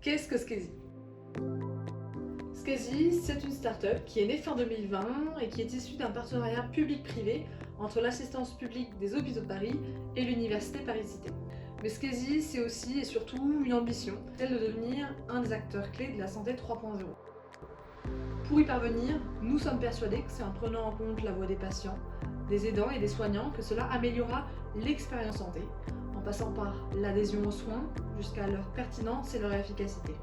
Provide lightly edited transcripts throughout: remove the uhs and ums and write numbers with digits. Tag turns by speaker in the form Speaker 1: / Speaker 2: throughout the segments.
Speaker 1: Qu'est-ce que Skezy? Skezy, c'est une start-up qui est née fin 2020 et qui est issue d'un partenariat public-privé entre l'assistance publique des hôpitaux de Paris et l'université Paris-Cité. Mais Skezy, c'est aussi et surtout une ambition, celle de devenir un des acteurs clés de la santé 3.0. Pour y parvenir, nous sommes persuadés que c'est en prenant en compte la voix des patients, des aidants et des soignants que cela améliorera l'expérience santé, en passant par l'adhésion aux soins jusqu'à leur pertinence et leur efficacité.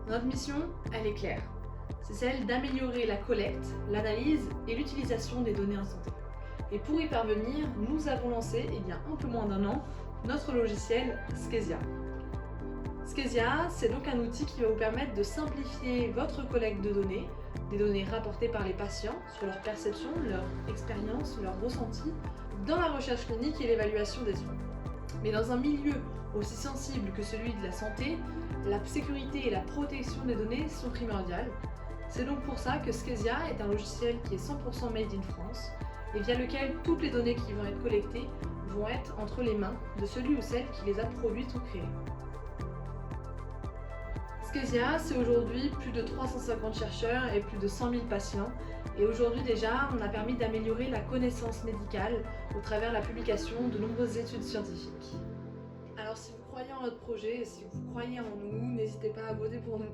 Speaker 1: Notre mission, elle est claire. C'est celle d'améliorer la collecte, l'analyse et l'utilisation des données en santé. Et pour y parvenir, nous avons lancé, il y a un peu moins d'un an, notre logiciel Skezia. Skezia, c'est donc un outil qui va vous permettre de simplifier votre collecte de données, des données rapportées par les patients sur leur perception, leur expérience, leur ressenti, dans la recherche clinique et l'évaluation des soins. Mais dans un milieu aussi sensible que celui de la santé, la sécurité et la protection des données sont primordiales. C'est donc pour ça que Skezia est un logiciel qui est 100% made in France et via lequel toutes les données qui vont être collectées vont être entre les mains de celui ou celle qui les a produites ou créées. Skezia, c'est aujourd'hui plus de 350 chercheurs et plus de 100 000 patients. Et aujourd'hui déjà, on a permis d'améliorer la connaissance médicale au travers la publication de nombreuses études scientifiques. Alors si vous croyez en notre projet et si vous croyez en nous, n'hésitez pas à voter pour nous.